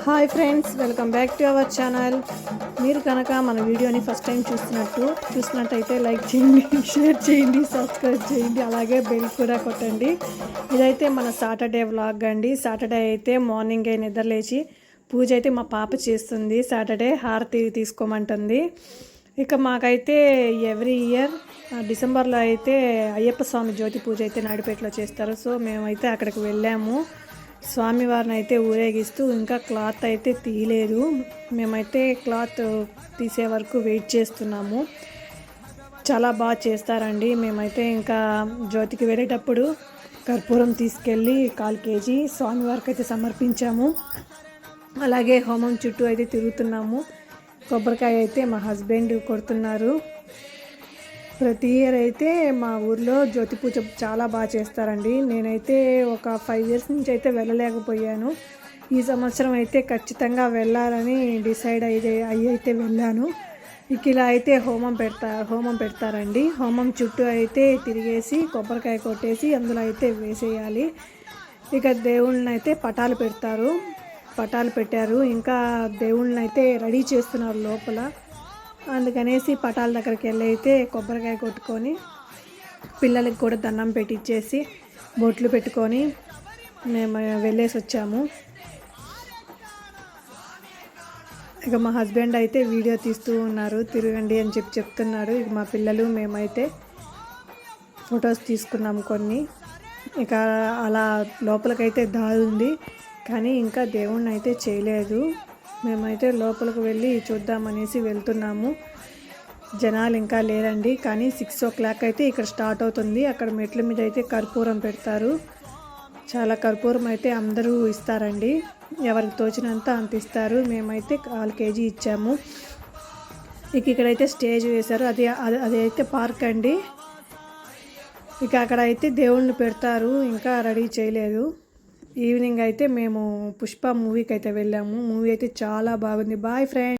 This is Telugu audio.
Hi friends, welcome back to our channel. మీరు కనుక మన వీడియోని ఫస్ట్ టైం చూసినట్టయితే లైక్ చేయండి, షేర్ చేయండి, సబ్స్క్రైబ్ చేయండి, అలాగే బెల్ కూడా కొట్టండి. ఇదైతే మన సాటర్డే వ్లాగ్ అండి. సాటర్డే అయితే మార్నింగే నిద్రలేచి పూజ అయితే మా పాప చేస్తుంది. సాటర్డే హారతి తీసుకోమంటుంది. ఇక మాకైతే ఎవ్రీ ఇయర్ డిసెంబర్లో అయితే అయ్యప్ప స్వామి జ్యోతి పూజ అయితే నాయుడుపేటలో చేస్తారు. సో మేమైతే అక్కడికి వెళ్ళాము. స్వామివారిని అయితే ఊరేగిస్తూ ఇంకా క్లాత్ అయితే తీయలేదు. మేమైతే క్లాత్ తీసే వరకు వెయిట్ చేస్తున్నాము. చాలా బాగా చేస్తారండి. మేమైతే ఇంకా జ్యోతికి వెళ్ళేటప్పుడు కర్పూరం తీసుకెళ్ళి 1/4 కేజీ స్వామివారికి అయితే సమర్పించాము. అలాగే హోమం చుట్టూ అయితే తిరుగుతున్నాము. కొబ్బరికాయ అయితే మా హస్బెండ్ కొడుతున్నారు. ప్రతి ఇయర్ అయితే మా ఊర్లో జ్యోతి పూజ చాలా బాగా చేస్తారండి. నేనైతే ఒక 5 ఇయర్స్ నుంచి అయితే వెళ్ళలేకపోయాను. ఈ సంవత్సరం అయితే ఖచ్చితంగా వెళ్ళాలని డిసైడ్ అయితే వెళ్ళాను. ఇక ఇలా అయితే హోమం పెడతారండి. హోమం చుట్టూ అయితే తిరిగేసి కొబ్బరికాయ కొట్టేసి అందులో అయితే వేసేయాలి. ఇక దేవుళ్ళని అయితే పటాలు పెట్టారు. ఇంకా దేవుళ్ళని అయితే రెడీ చేస్తున్నారు లోపల. అందుకనేసి పటాల దగ్గరికి వెళ్ళి అయితే కొబ్బరికాయ కొట్టుకొని పిల్లలకి కూడా దండం పెట్టించేసి బొట్లు పెట్టుకొని మేము వెళ్ళేసి వచ్చాము. ఇక మా హస్బెండ్ అయితే వీడియో తీస్తూ ఉన్నారు, తిరగండి అని చెప్తున్నాడు. ఇక మా పిల్లలు మేమైతే ఫొటోస్ తీసుకున్నాము కొన్ని. ఇక అలా లోపలికైతే దారి ఉంది, కానీ ఇంకా దేవుణ్ణి అయితే చేయలేదు. మేమైతే లోపలికి వెళ్ళి చూద్దామనేసి వెళ్తున్నాము. జనాలు ఇంకా లేరండి, కానీ 6 o'clock అయితే ఇక్కడ స్టార్ట్ అవుతుంది. అక్కడ మెట్ల మీద అయితే కర్పూరం పెడతారు. చాలా కర్పూరం అయితే అందరూ ఇస్తారండి. ఎవరికి తోచినంత అంత ఇస్తారు. మేమైతే 1/4 కేజీ ఇచ్చాము. ఇక్కడైతే స్టేజ్ వేశారు. అది అయితే పార్క్ అండి. ఇక అక్కడ అయితే దేవుణ్ణి పెడతారు, ఇంకా రెడీ చేయలేదు. ఈవినింగ్ అయితే మేము పుష్ప మూవీకి అయితే వెళ్ళాము. మూవీ అయితే చాలా బాగుంది. Boy friends.